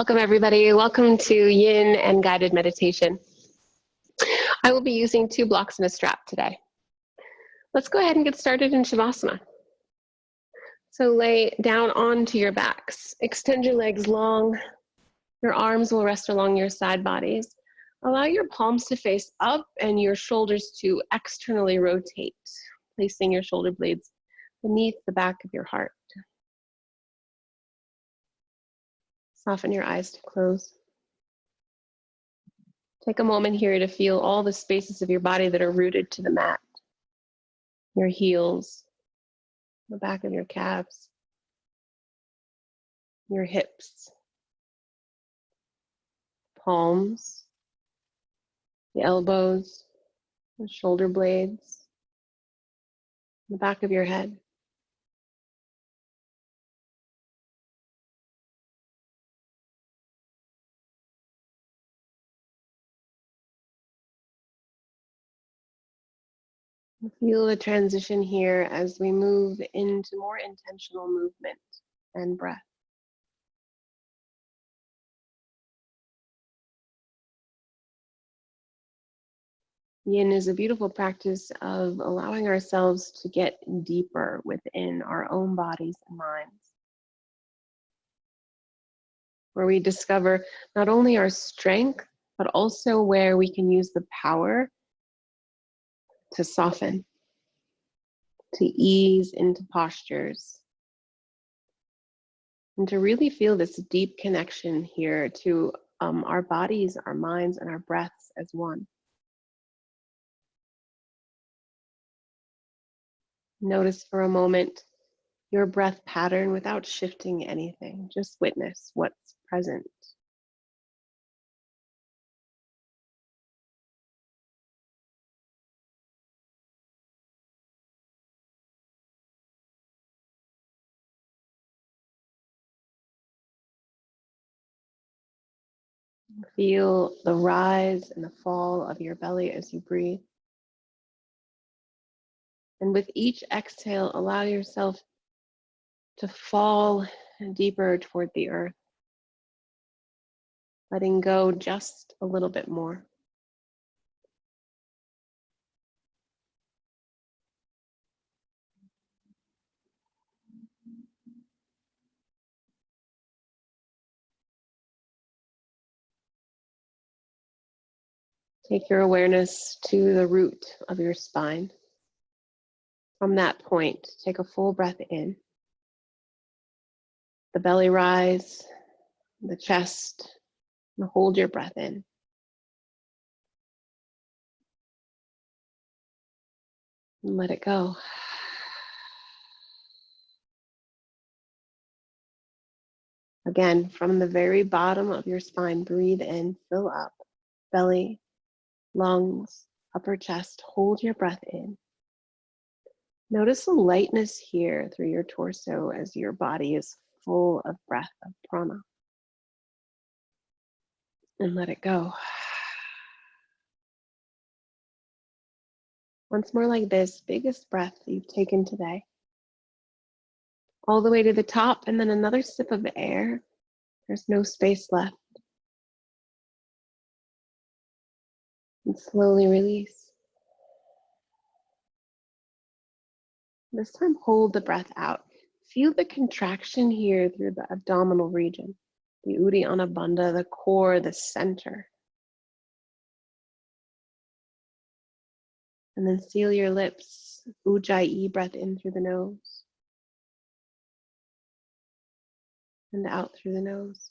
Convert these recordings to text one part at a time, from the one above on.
Welcome, everybody. Welcome to Yin and Guided Meditation. I will be using 2 blocks and a strap today. Let's go ahead and get started in Shavasana. So lay down onto your backs. Extend your legs long. Your arms will rest along your side bodies. Allow your palms to face up and your shoulders to externally rotate, placing your shoulder blades beneath the back of your heart. Soften your eyes to close. Take a moment here to feel all the spaces of your body that are rooted to the mat. Your heels, the back of your calves, your hips, palms, the elbows, the shoulder blades, the back of your head. Feel the transition here as we move into more intentional movement and breath. Yin is a beautiful practice of allowing ourselves to get deeper within our own bodies and minds, where we discover not only our strength, but also where we can use the power to soften, to ease into postures, and to really feel this deep connection here to our bodies, our minds, and our breaths as one. Notice for a moment your breath pattern without shifting anything. Just witness what's present. Feel the rise and the fall of your belly as you breathe. And with each exhale, allow yourself to fall deeper toward the earth, letting go just a little bit more. Take your awareness to the root of your spine. From that point, take a full breath in. The belly rise, the chest, and hold your breath in. And let it go. Again, from the very bottom of your spine, breathe in, fill up, belly, lungs, upper chest, hold your breath in. Notice the lightness here through your torso as your body is full of breath, of prana. And let it go. Once more like this, biggest breath you've taken today. All the way to the top, and then another sip of air. There's no space left. And slowly release. This time, hold the breath out. Feel the contraction here through the abdominal region, the Uddiyana Bandha, the core, the center. And then seal your lips, Ujjayi, breath in through the nose. And out through the nose.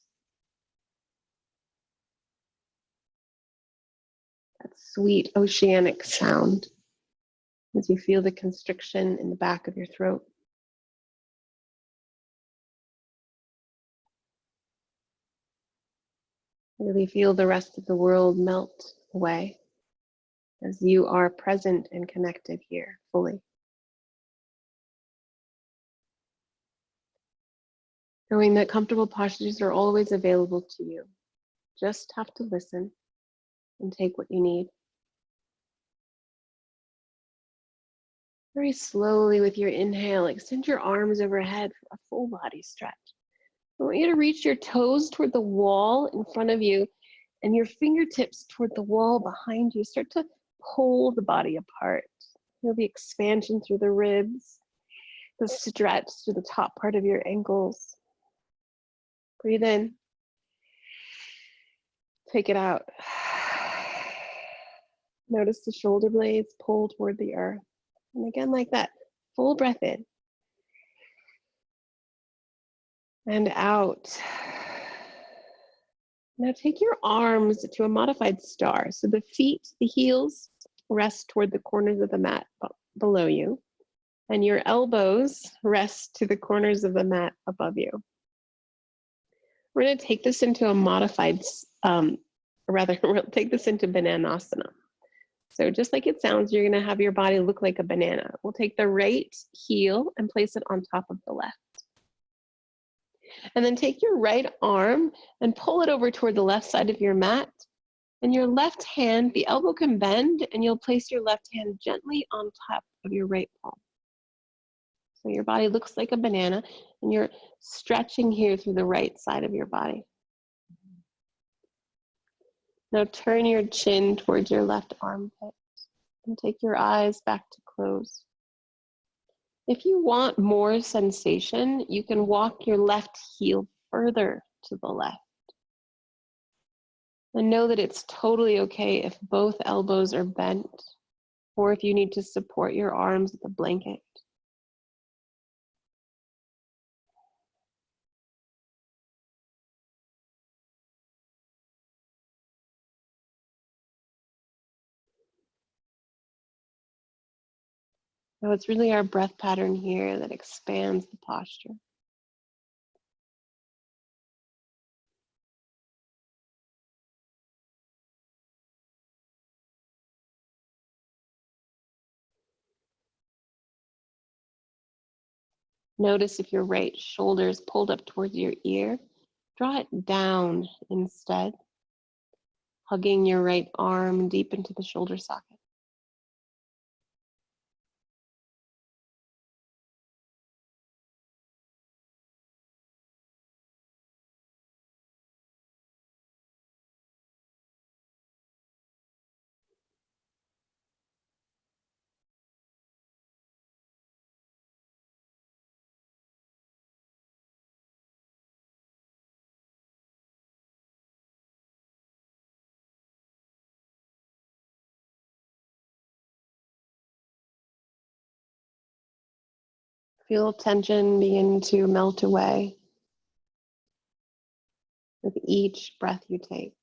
That sweet oceanic sound as you feel the constriction in the back of your throat. Really feel the rest of the world melt away as you are present and connected here fully. Knowing that comfortable postures are always available to you. Just have to listen and take what you need. Very slowly with your inhale, extend your arms overhead for a full body stretch. I want you to reach your toes toward the wall in front of you and your fingertips toward the wall behind you. Start to pull the body apart. Feel the expansion through the ribs, the stretch through the top part of your ankles. Breathe in. Take it out. Notice the shoulder blades pull toward the earth. And again, like that, full breath in. And out. Now take your arms to a modified star. So the feet, the heels, rest toward the corners of the mat below you. And your elbows rest to the corners of the mat above you. We're going to take this into a modified, we'll take this into Bananasana. So just like it sounds, you're going to have your body look like a banana. We'll take the right heel and place it on top of the left. And then take your right arm and pull it over toward the left side of your mat. And your left hand, the elbow can bend, and you'll place your left hand gently on top of your right palm. So your body looks like a banana, and you're stretching here through the right side of your body. Now turn your chin towards your left armpit and take your eyes back to close. If you want more sensation, you can walk your left heel further to the left. And know that it's totally okay if both elbows are bent or if you need to support your arms with a blanket. Now it's really our breath pattern here that expands the posture. Notice if your right shoulder is pulled up towards your ear, draw it down instead, hugging your right arm deep into the shoulder socket. Feel tension begin to melt away with each breath you take.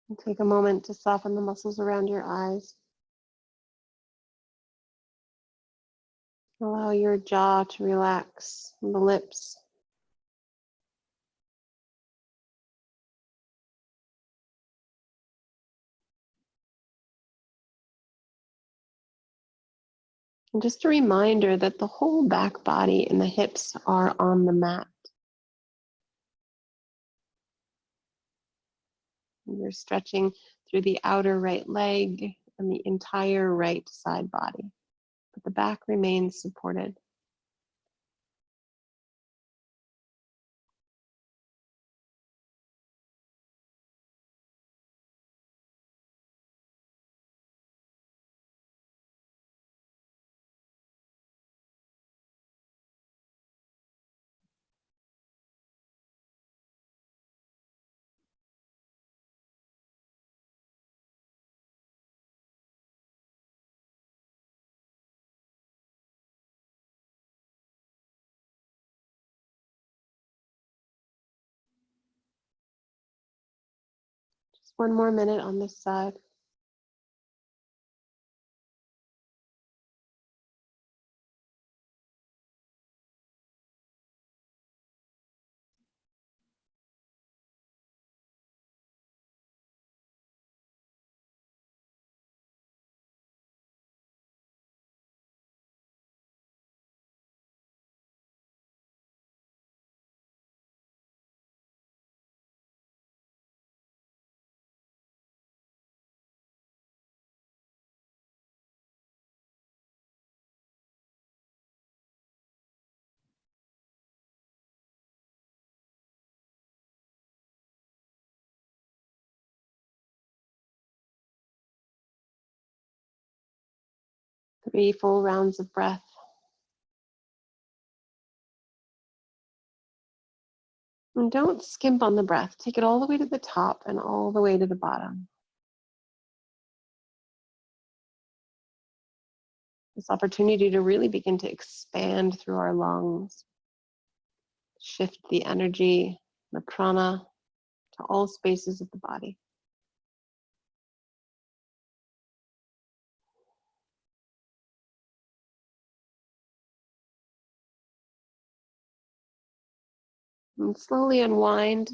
And take a moment to soften the muscles around your eyes. Allow your jaw to relax, and the lips. And just a reminder that the whole back body and the hips are on the mat. And you're stretching through the outer right leg and the entire right side body, but the back remains supported. One more minute on this side. Three full rounds of breath. And don't skimp on the breath. Take it all the way to the top and all the way to the bottom. This opportunity to really begin to expand through our lungs, shift the energy, the prana to all spaces of the body. And slowly unwind.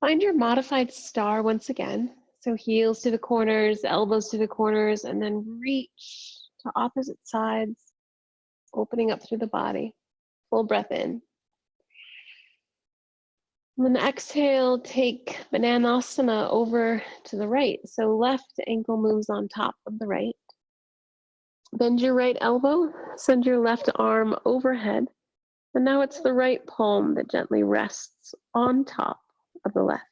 Find your modified star once again. So heels to the corners, elbows to the corners, and then reach to opposite sides, opening up through the body. Full breath in. And then exhale, take Bananasana over to the right. So left ankle moves on top of the right. Bend your right elbow, send your left arm overhead. And now it's the right palm that gently rests on top of the left.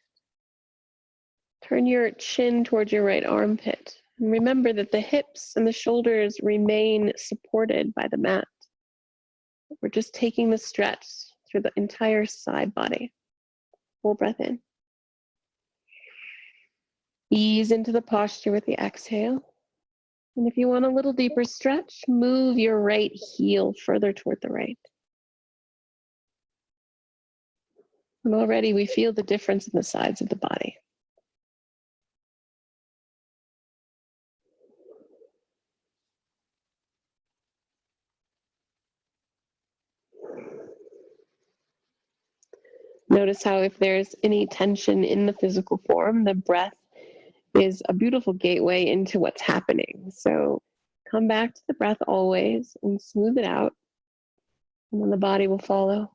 Turn your chin towards your right armpit. And remember that the hips and the shoulders remain supported by the mat. We're just taking the stretch through the entire side body. Full breath in. Ease into the posture with the exhale. And if you want a little deeper stretch, move your right heel further toward the right. And already we feel the difference in the sides of the body. Notice how if there's any tension in the physical form, the breath is a beautiful gateway into what's happening. So come back to the breath always and smooth it out, and then the body will follow.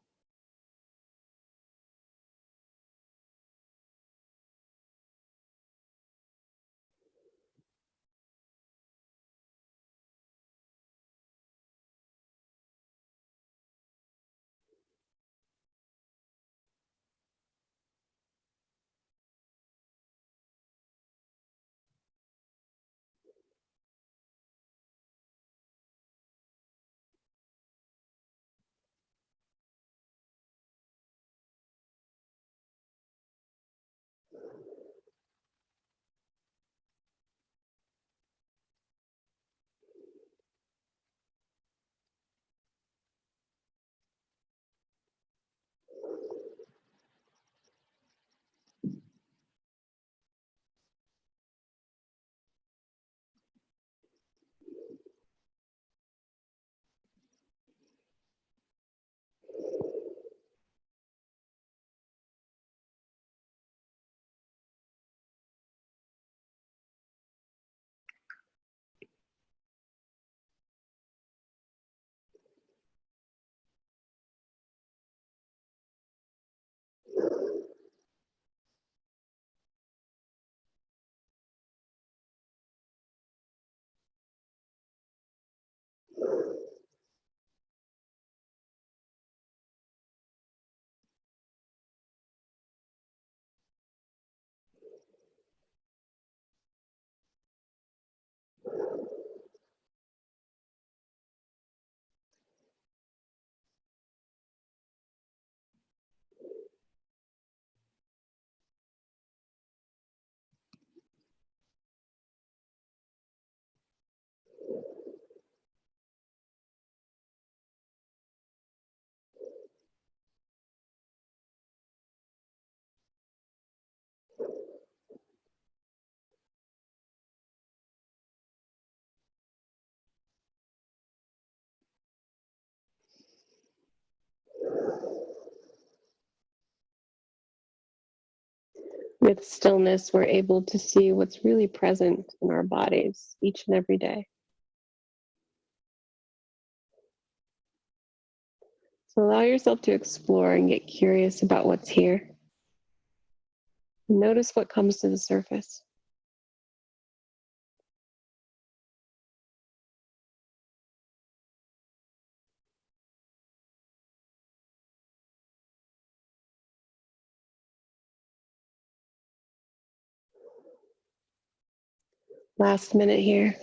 With stillness, we're able to see what's really present in our bodies each and every day. So allow yourself to explore and get curious about what's here. And notice what comes to the surface. Last minute here.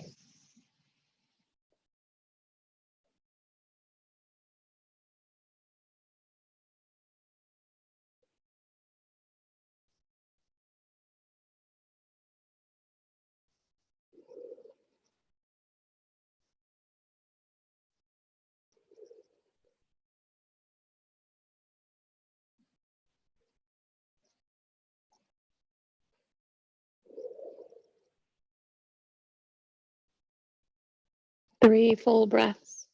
Three full breaths.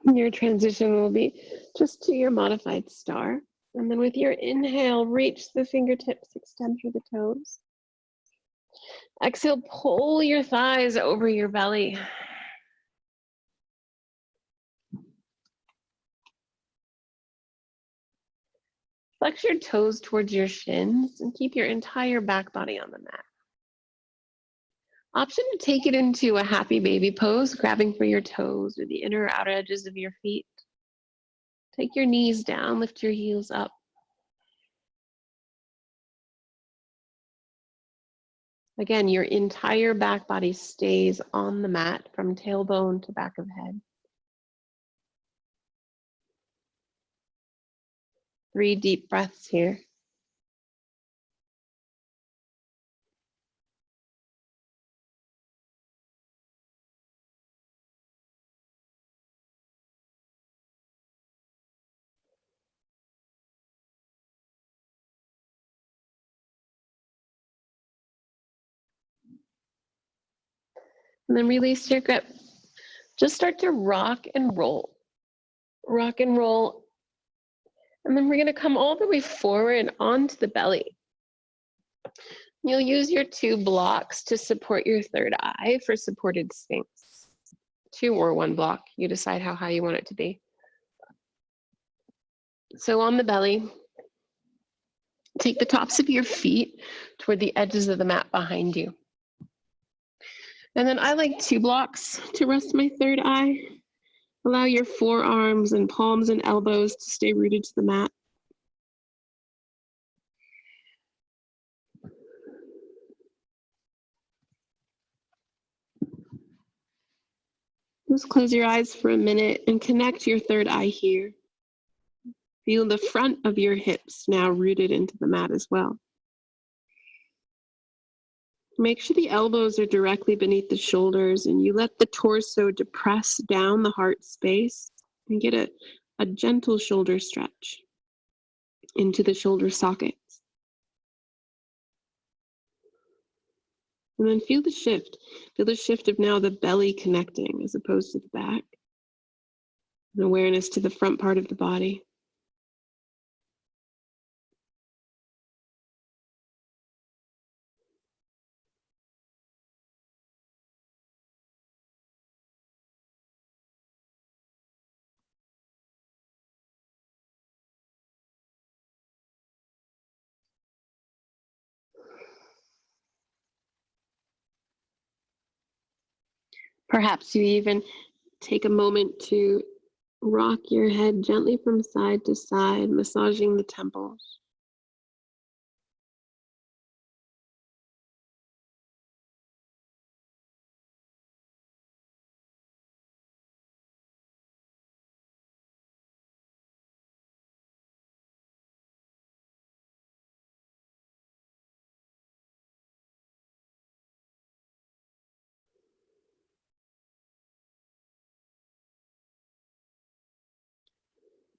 Your transition will be just to your modified star. And then with your inhale, reach the fingertips, extend through the toes. Exhale, pull your thighs over your belly. Flex your toes towards your shins and keep your entire back body on the mat. Option to take it into a happy baby pose, grabbing for your toes or the inner or outer edges of your feet. Take your knees down, lift your heels up. Again, your entire back body stays on the mat from tailbone to back of head. 3 deep breaths here. And then release your grip. Just start to rock and roll. Rock and roll. And then we're going to come all the way forward onto the belly. You'll use your 2 blocks to support your third eye for supported sphinx. 2 or 1 block. You decide how high you want it to be. So on the belly, take the tops of your feet toward the edges of the mat behind you. And then I like 2 blocks to rest my third eye. Allow your forearms and palms and elbows to stay rooted to the mat. Just close your eyes for a minute and connect your third eye here. Feel the front of your hips now rooted into the mat as well. Make sure the elbows are directly beneath the shoulders and you let the torso depress down the heart space and get a gentle shoulder stretch into the shoulder sockets. And then feel the shift. Feel the shift of now the belly connecting as opposed to the back. And awareness to the front part of the body. Perhaps you even take a moment to rock your head gently from side to side, massaging the temples.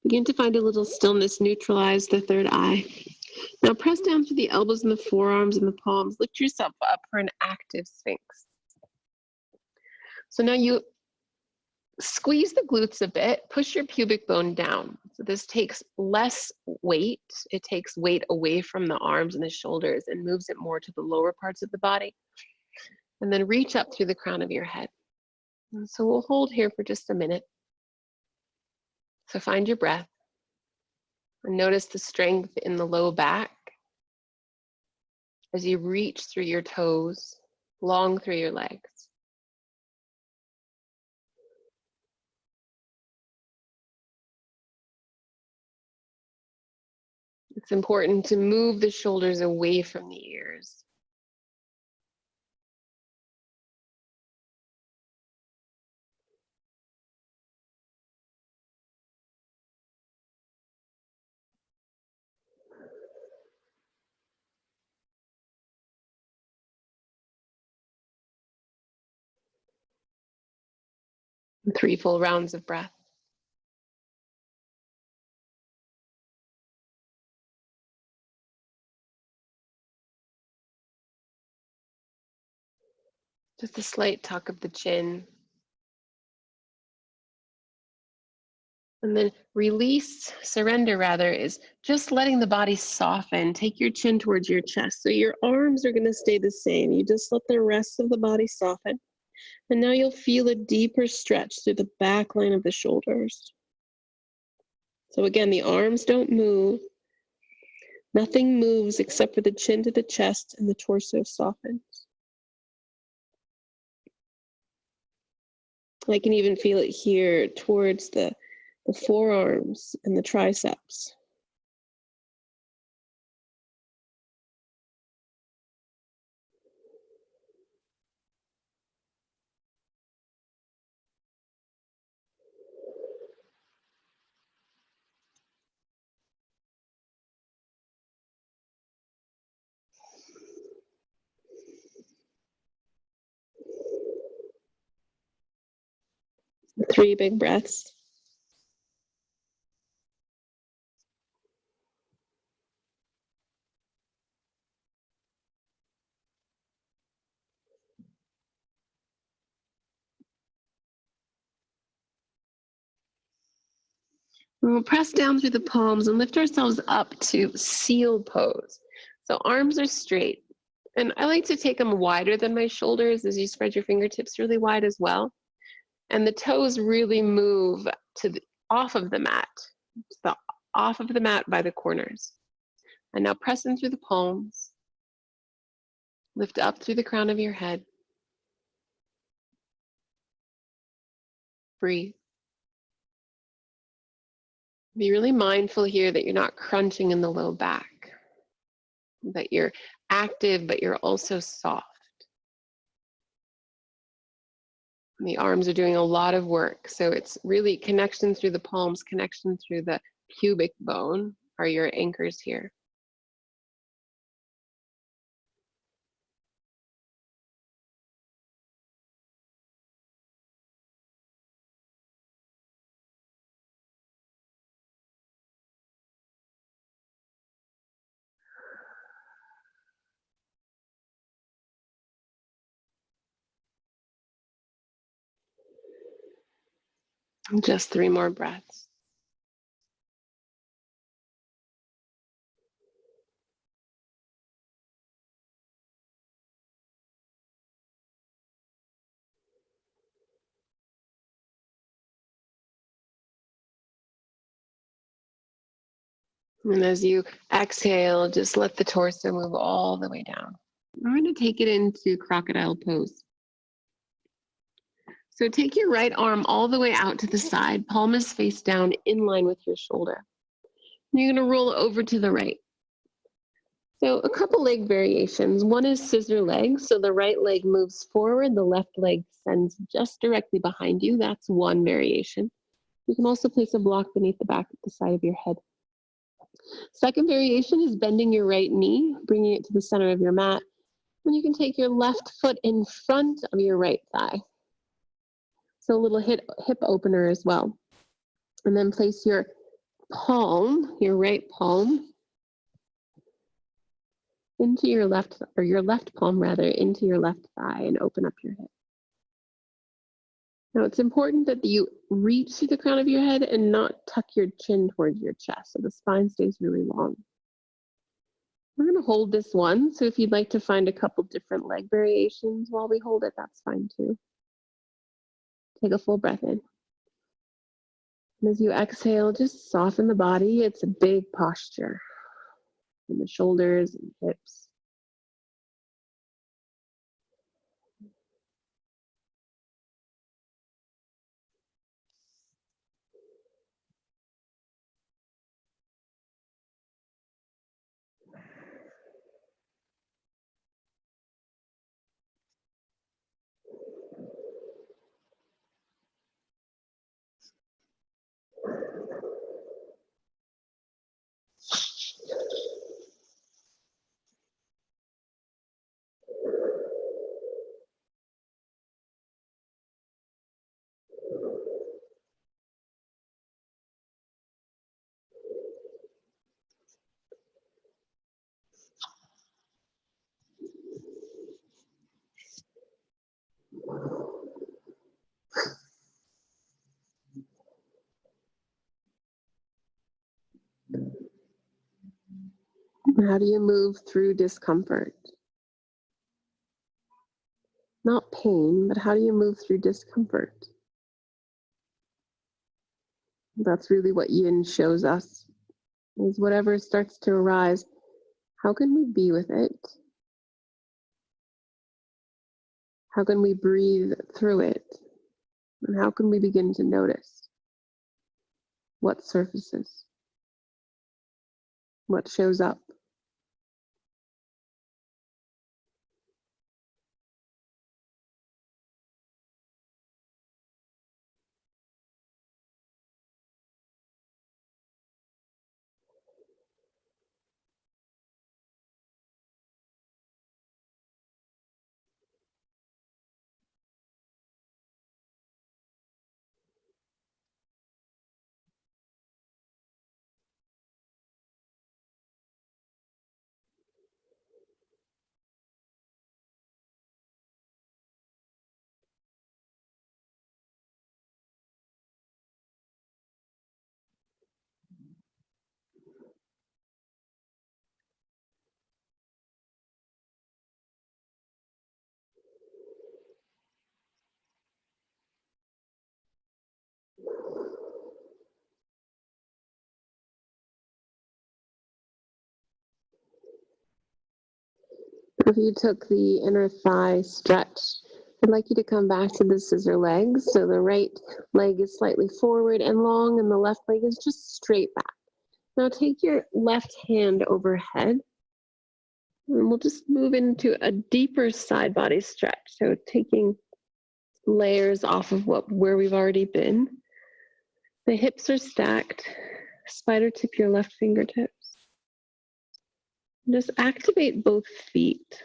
Begin to find a little stillness, neutralize the third eye. Now press down through the elbows and the forearms and the palms. Lift yourself up for an active Sphinx. So now you squeeze the glutes a bit, push your pubic bone down. So this takes less weight. It takes weight away from the arms and the shoulders and moves it more to the lower parts of the body. And then reach up through the crown of your head. And so we'll hold here for just a minute. So find your breath and notice the strength in the low back as you reach through your toes, long through your legs. It's important to move the shoulders away from the ears. And 3 full rounds of breath. Just a slight tuck of the chin. And then release, surrender rather, is just letting the body soften. Take your chin towards your chest. So your arms are going to stay the same. You just let the rest of the body soften. And now you'll feel a deeper stretch through the back line of the shoulders. So again, the arms don't move. Nothing moves except for the chin to the chest, and the torso softens. I can even feel it here towards the forearms and the triceps. Three big breaths. We'll press down through the palms and lift ourselves up to seal pose. So arms are straight. And I like to take them wider than my shoulders as you spread your fingertips really wide as well. And the toes really move to off of the mat, off of the mat by the corners. And now press in through the palms. Lift up through the crown of your head. Breathe. Be really mindful here that you're not crunching in the low back, that you're active, but you're also soft. The arms are doing a lot of work. So it's really connection through the palms, connection through the pubic bone are your anchors here. Just 3 more breaths. And as you exhale, just let the torso move all the way down. We're going to take it into crocodile pose. So take your right arm all the way out to the side, palm is face down in line with your shoulder. You're going to roll over to the right. So a couple leg variations. One is scissor legs. So the right leg moves forward, the left leg sends just directly behind you. That's one variation. You can also place a block beneath the back of the side of your head. Second variation is bending your right knee, bringing it to the center of your mat. And you can take your left foot in front of your right thigh. So a little hip opener as well. And then place your palm, your right palm, into your left, or your left palm rather, into your left thigh and open up your hip. Now it's important that you reach to the crown of your head and not tuck your chin towards your chest so the spine stays really long. We're gonna hold this one, so if you'd like to find a couple different leg variations while we hold it, that's fine too. Take a full breath in. And as you exhale, just soften the body. It's a big posture in the shoulders and hips. How do you move through discomfort? Not pain, but how do you move through discomfort? That's really what yin shows us, is whatever starts to arise, how can we be with it? How can we breathe through it? And how can we begin to notice what surfaces, what shows up? If you took the inner thigh stretch, I'd like you to come back to the scissor legs. So the right leg is slightly forward and long, and the left leg is just straight back. Now take your left hand overhead, and we'll just move into a deeper side body stretch. So taking layers off of where we've already been. The hips are stacked. Spider tip your left fingertips. Just activate both feet.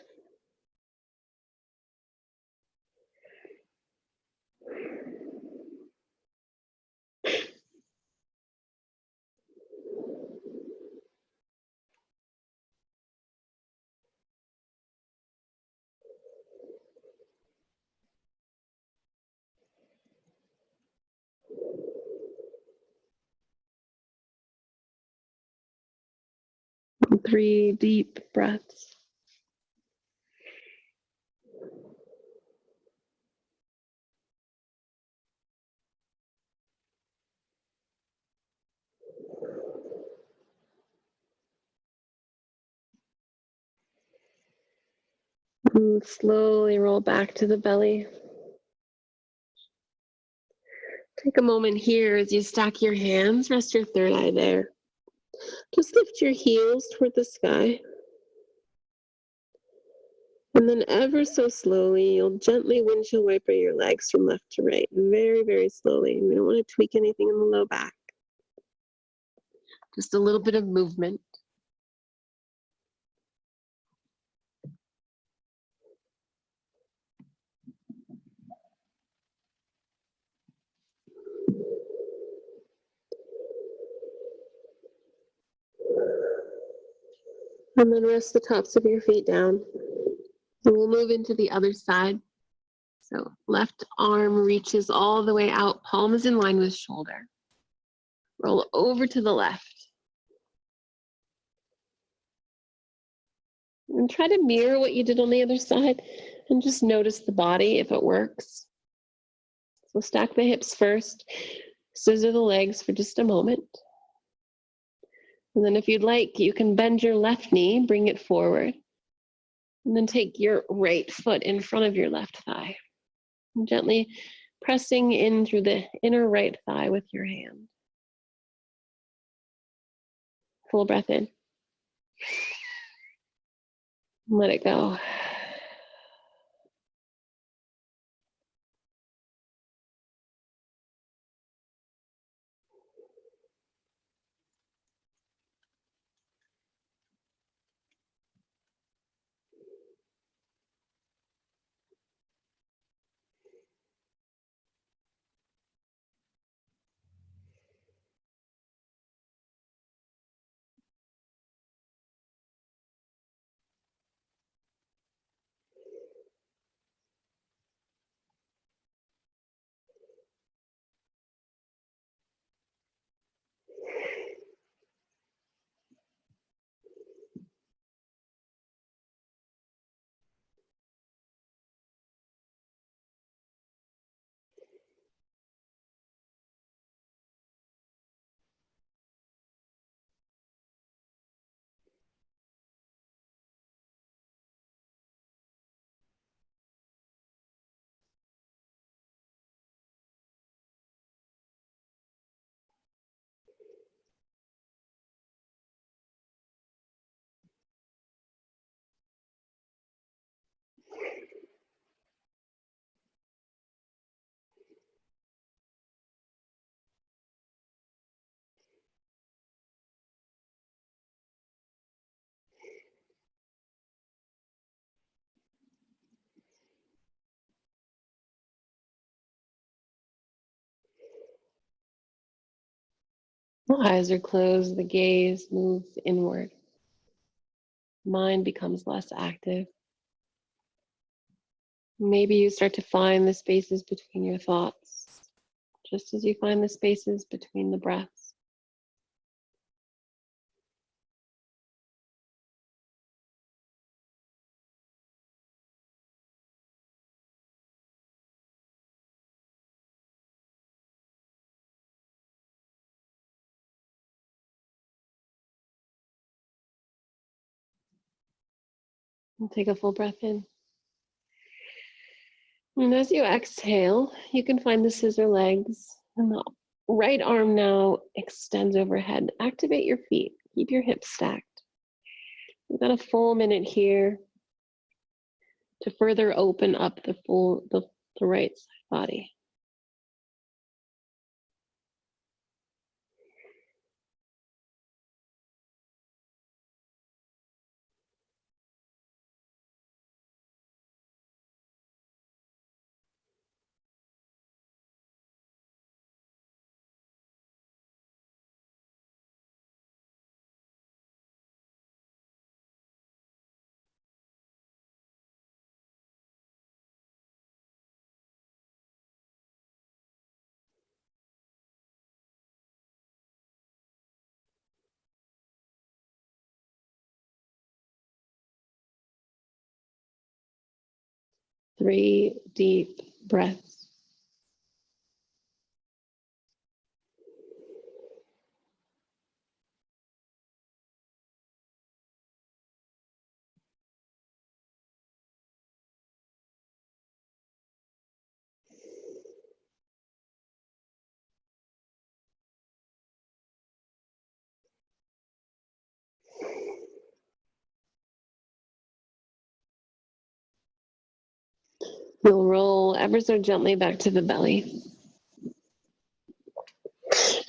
And 3 deep breaths. And slowly roll back to the belly. Take a moment here as you stack your hands, rest your third eye there. Just lift your heels toward the sky. And then ever so slowly, you'll gently windshield wiper your legs from left to right. Very, very slowly. We don't want to tweak anything in the low back. Just a little bit of movement. And then rest the tops of your feet down. And we'll move into the other side. So left arm reaches all the way out, palm is in line with shoulder. Roll over to the left. And try to mirror what you did on the other side and just notice the body if it works. So stack the hips first, scissor the legs for just a moment. And then if you'd like, you can bend your left knee, bring it forward. And then take your right foot in front of your left thigh. And gently pressing in through the inner right thigh with your hand. Full breath in. Let it go. Eyes are closed, the gaze moves inward. Mind becomes less active. Maybe you start to find the spaces between your thoughts, just as you find the spaces between the breaths. And take a full breath in. And as you exhale, you can find the scissor legs, and the right arm now extends overhead. Activate your feet. Keep your hips stacked. We've got a full minute here to further open up the right side body. Three deep breaths. You'll roll ever so gently back to the belly.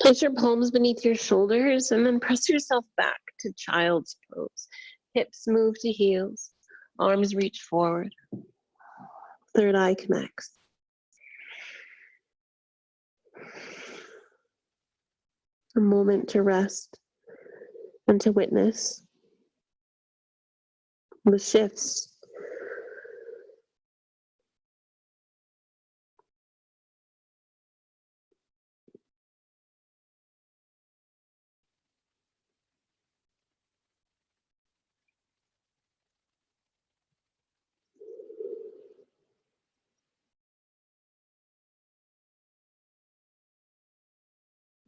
Place your palms beneath your shoulders and then press yourself back to child's pose. Hips move to heels, arms reach forward. Third eye connects. A moment to rest and to witness. the shifts.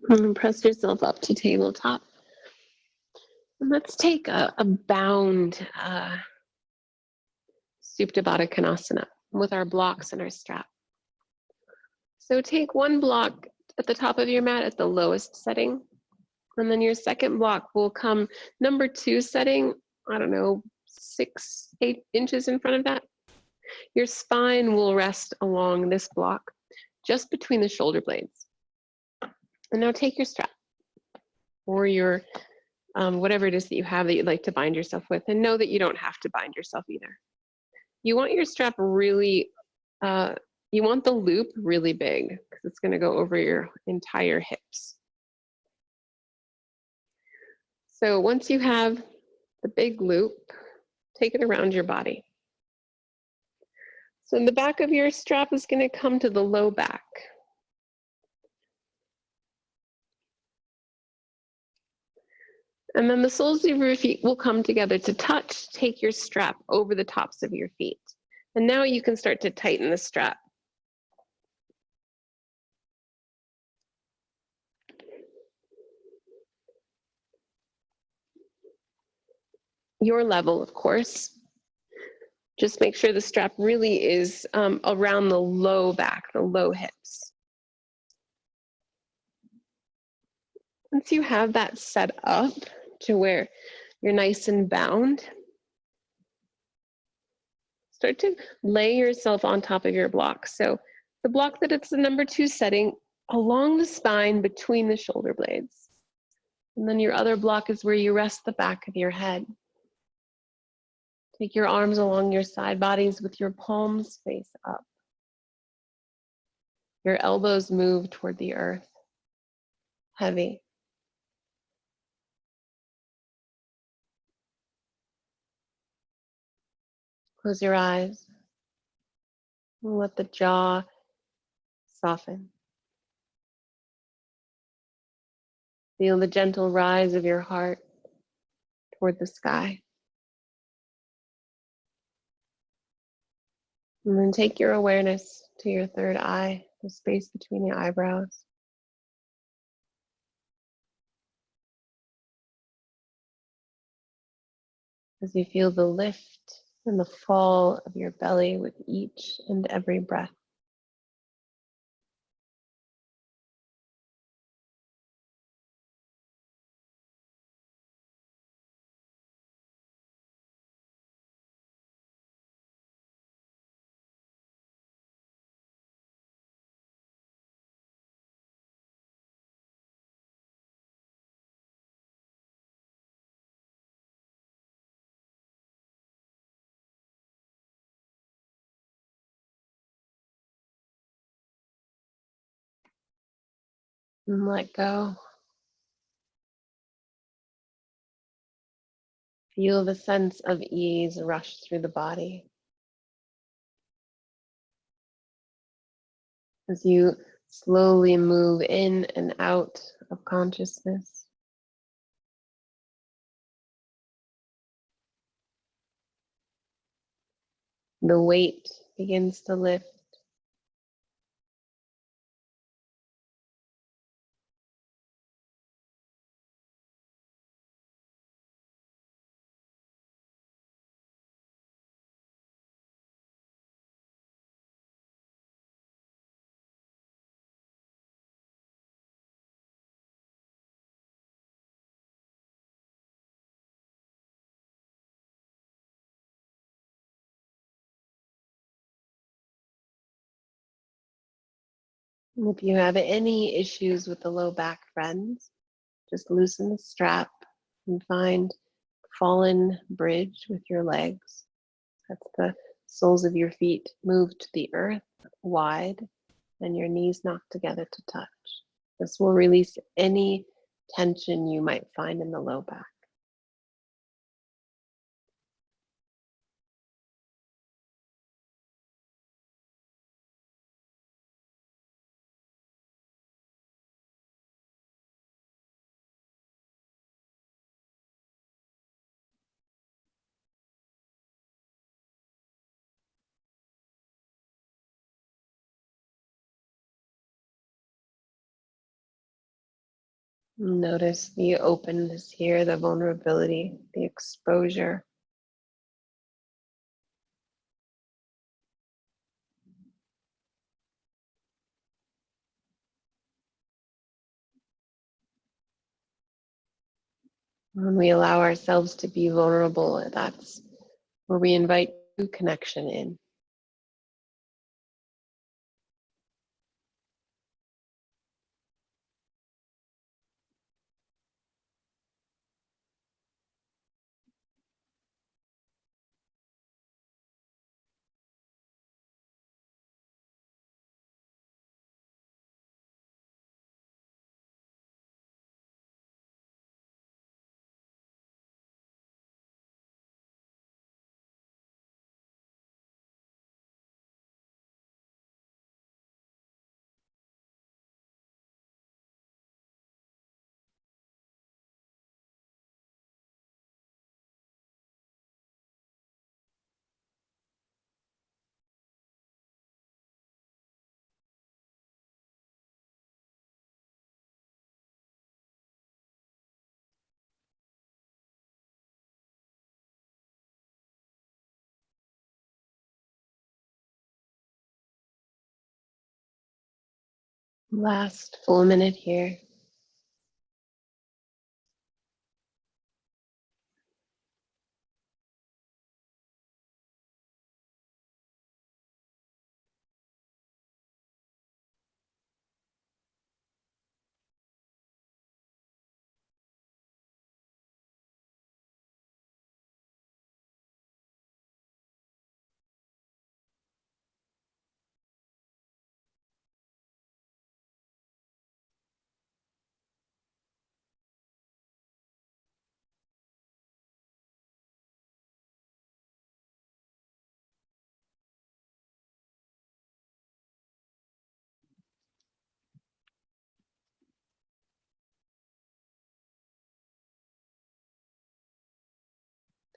And press yourself up to tabletop. And let's take a bound Supta Baddha Konasana with our blocks and our strap. So take one block at the top of your mat at the lowest setting. And then your second block will come number 2 setting, I don't know, 6, 8 inches in front of that. Your spine will rest along this block, just between the shoulder blades. And now take your strap or your whatever it is that you have that you'd like to bind yourself with, and know that you don't have to bind yourself either. You want your strap really, you want the loop really big because it's going to go over your entire hips. So once you have the big loop, take it around your body. So the back of your strap is going to come to the low back. And then the soles of your feet will come together to touch. Take your strap over the tops of your feet. And now you can start to tighten the strap. Your level, of course. Just make sure the strap really is around the low back, the low hips. Once you have that set up to where you're nice and bound, start to lay yourself on top of your block. So the block that it's the number 2 setting along the spine between the shoulder blades. And then your other block is where you rest the back of your head. Take your arms along your side bodies with your palms face up. Your elbows move toward the earth, heavy. Close your eyes and let the jaw soften. Feel the gentle rise of your heart toward the sky. And then take your awareness to your third eye, the space between your eyebrows. As you feel the lift and the fall of your belly with each and every breath. And let go. Feel the sense of ease rush through the body. As you slowly move in and out of consciousness. The weight begins to lift. And if you have any issues with the low back, friends, just loosen the strap and find fallen bridge with your legs. That's the soles of your feet move to the earth wide and your knees knocked together to touch. This will release any tension you might find in the low back. Notice the openness here, the vulnerability, the exposure. When we allow ourselves to be vulnerable, that's where we invite true connection in. Last full minute here.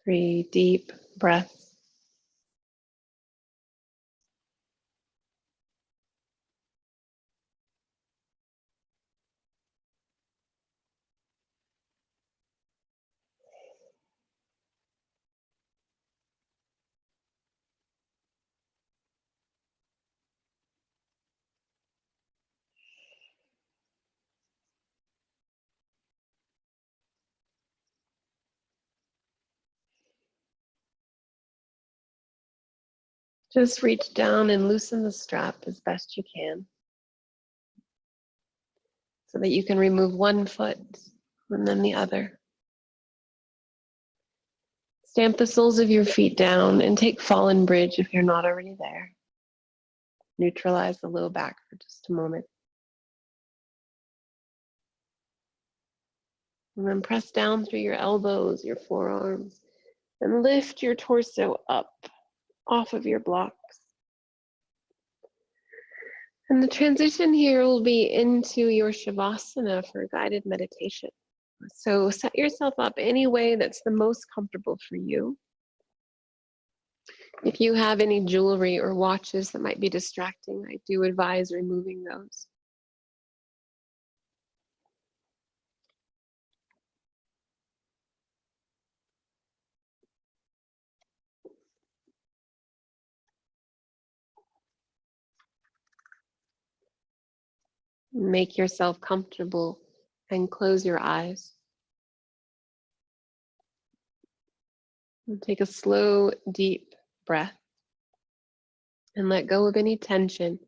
Three deep breaths. Just reach down and loosen the strap as best you can so that you can remove one foot and then the other. Stamp the soles of your feet down and take fallen bridge if you're not already there. Neutralize the low back for just a moment. And then press down through your elbows, your forearms, and lift your torso up off of your blocks. And the transition here will be into your Shavasana for guided meditation. So set yourself up any way that's the most comfortable for you. If you have any jewelry or watches that might be distracting, I do advise removing those. Make yourself comfortable and close your eyes. And take a slow, deep breath and let go of any tension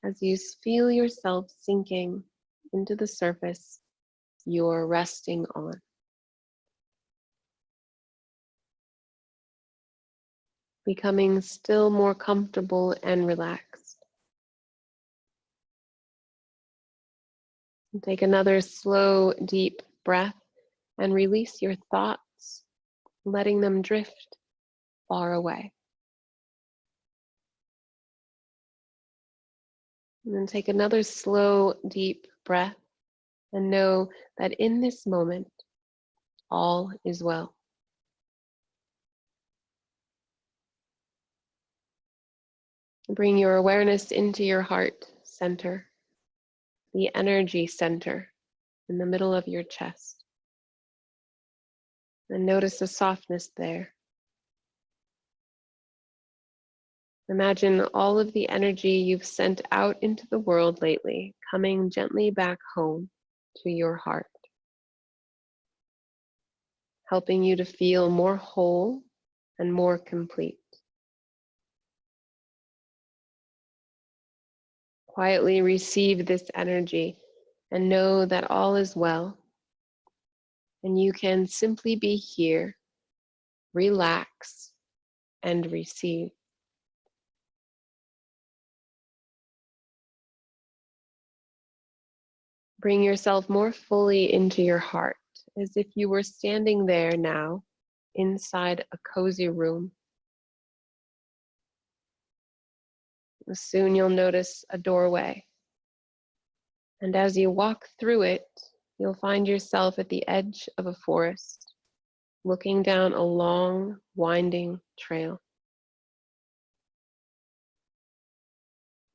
as you feel yourself sinking into the surface you're resting on. Becoming still more comfortable and relaxed. And take another slow, deep breath and release your thoughts, letting them drift far away. And then take another slow, deep breath and know that in this moment, all is well. Bring your awareness into your heart center, the energy center, in the middle of your chest. And notice the softness there. Imagine all of the energy you've sent out into the world lately coming gently back home to your heart, helping you to feel more whole and more complete. Quietly receive this energy and know that all is well, and you can simply be here, relax, and receive. Bring yourself more fully into your heart, as if you were standing there now inside a cozy room. Soon you'll notice a doorway, and as you walk through it, you'll find yourself at the edge of a forest, looking down a long, winding trail.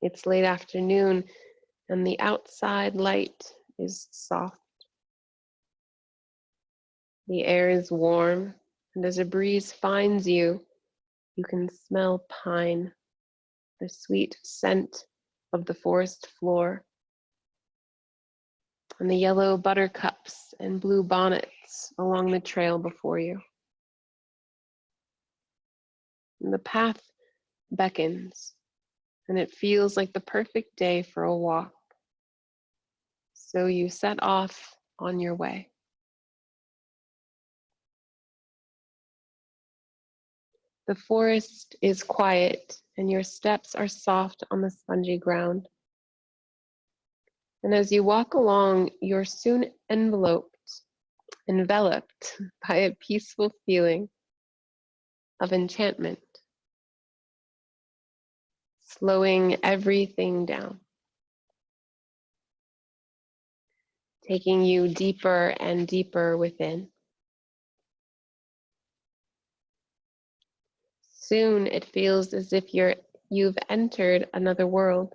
It's late afternoon, and the outside light is soft. The air is warm, and as a breeze finds you, you can smell pine, the sweet scent of the forest floor, and the yellow buttercups and blue bonnets along the trail before you. And the path beckons, and it feels like the perfect day for a walk. So you set off on your way. The forest is quiet, and your steps are soft on the spongy ground. And as you walk along, you're soon enveloped by a peaceful feeling of enchantment, slowing everything down, taking you deeper and deeper within. Soon it feels as if you've entered another world,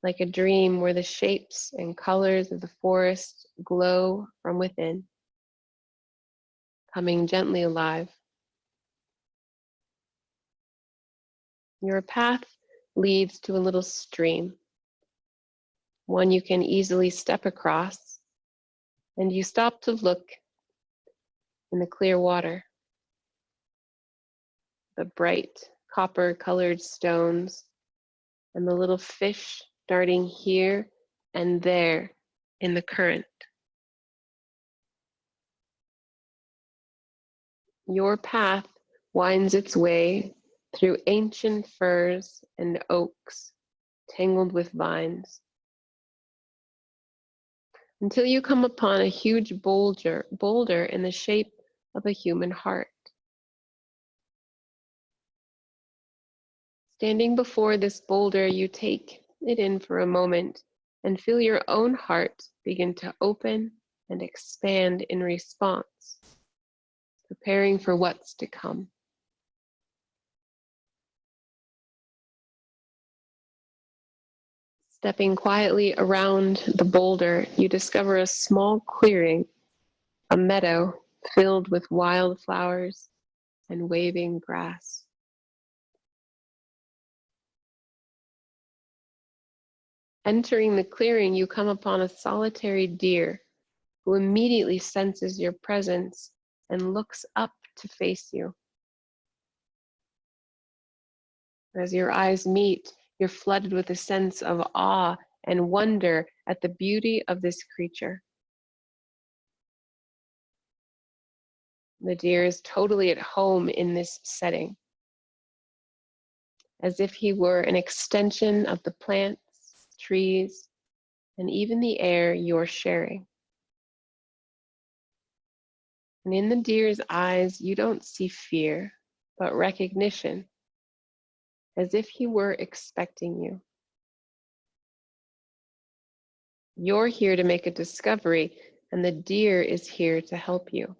like a dream where the shapes and colors of the forest glow from within, coming gently alive. Your path leads to a little stream, one you can easily step across, and you stop to look in the clear water. The bright copper-colored stones and the little fish darting here and there in the current. Your path winds its way through ancient firs and oaks tangled with vines, until you come upon a huge boulder in the shape of a human heart. Standing before this boulder, you take it in for a moment and feel your own heart begin to open and expand in response, preparing for what's to come. Stepping quietly around the boulder, you discover a small clearing, a meadow filled with wildflowers and waving grass. Entering the clearing, you come upon a solitary deer who immediately senses your presence and looks up to face you. As your eyes meet, you're flooded with a sense of awe and wonder at the beauty of this creature. The deer is totally at home in this setting, as if he were an extension of the plants, trees, and even the air you're sharing. And in the deer's eyes, you don't see fear, but recognition, as if he were expecting you. You're here to make a discovery, and the deer is here to help you.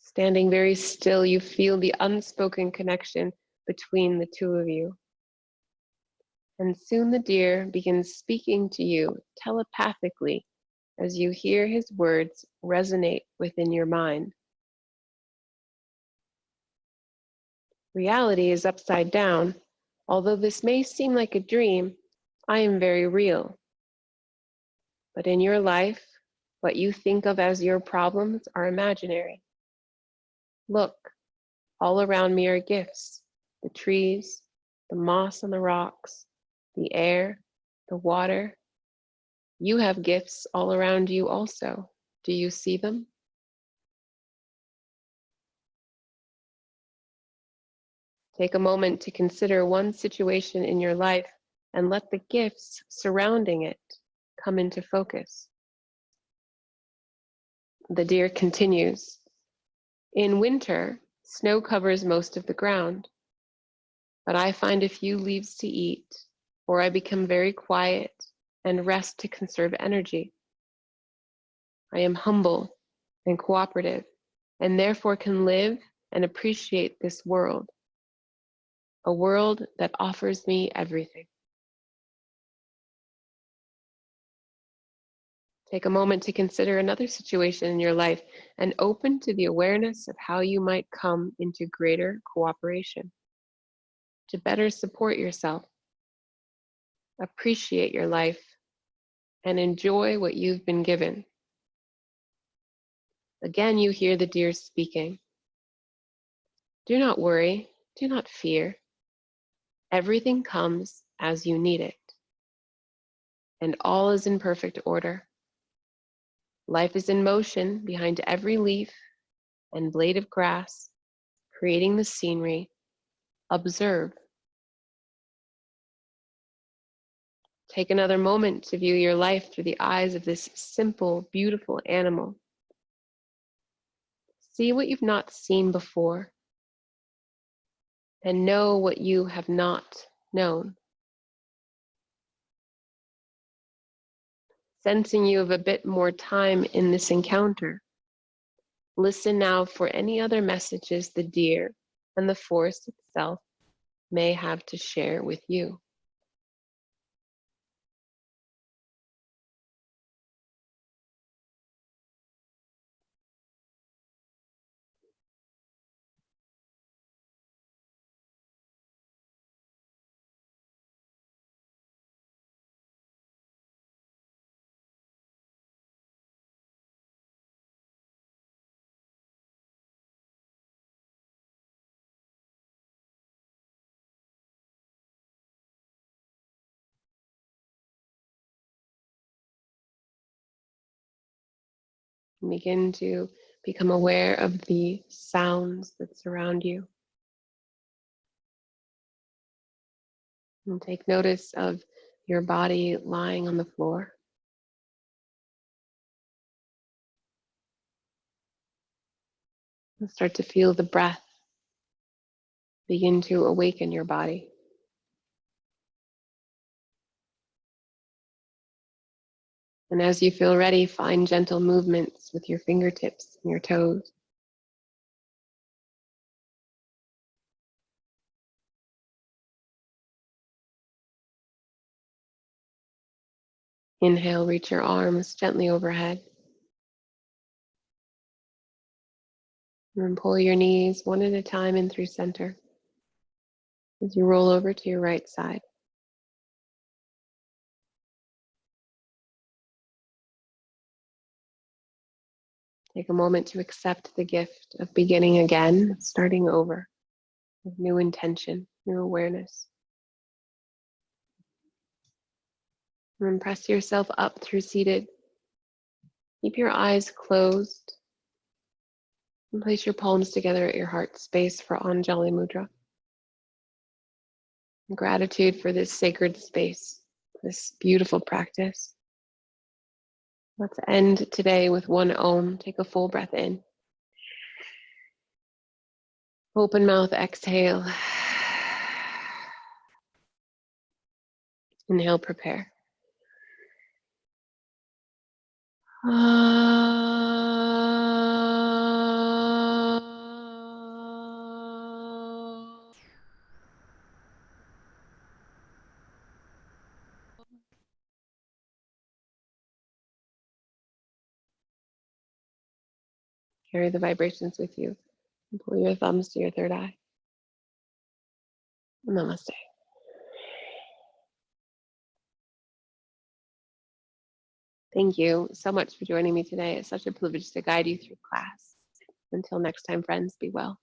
Standing very still, you feel the unspoken connection between the two of you. And soon the deer begins speaking to you telepathically as you hear his words resonate within your mind. Reality is upside down. Although this may seem like a dream, I am very real. But in your life, what you think of as your problems are imaginary. Look, all around me are gifts: the trees, the moss on the rocks, the air, the water. You have gifts all around you also. Do you see them? Take a moment to consider one situation in your life and let the gifts surrounding it come into focus. The deer continues. In winter, snow covers most of the ground, but I find a few leaves to eat, or I become very quiet and rest to conserve energy. I am humble and cooperative, and therefore can live and appreciate this world, a world that offers me everything. Take a moment to consider another situation in your life and open to the awareness of how you might come into greater cooperation to better support yourself, appreciate your life, and enjoy what you've been given. Again, you hear the deer speaking. Do not worry, do not fear. Everything comes as you need it, and all is in perfect order. Life is in motion behind every leaf and blade of grass, creating the scenery. Observe. Take another moment to view your life through the eyes of this simple, beautiful animal. See what you've not seen before, and know what you have not known. Sensing you have a bit more time in this encounter, listen now for any other messages the deer and the forest itself may have to share with you. Begin to become aware of the sounds that surround you. And take notice of your body lying on the floor. And start to feel the breath begin to awaken your body. And as you feel ready, find gentle movements with your fingertips and your toes. Inhale, reach your arms gently overhead. And then pull your knees one at a time in through center as you roll over to your right side. Take a moment to accept the gift of beginning again, starting over with new intention, new awareness. And then press yourself up through seated. Keep your eyes closed and place your palms together at your heart space for Anjali Mudra. Gratitude for this sacred space, this beautiful practice. Let's end today with one Om. Take a full breath in. Open mouth, exhale. Inhale, prepare. Carry the vibrations with you. And pull your thumbs to your third eye. Namaste. Thank you so much for joining me today. It's such a privilege to guide you through class. Until next time, friends, be well.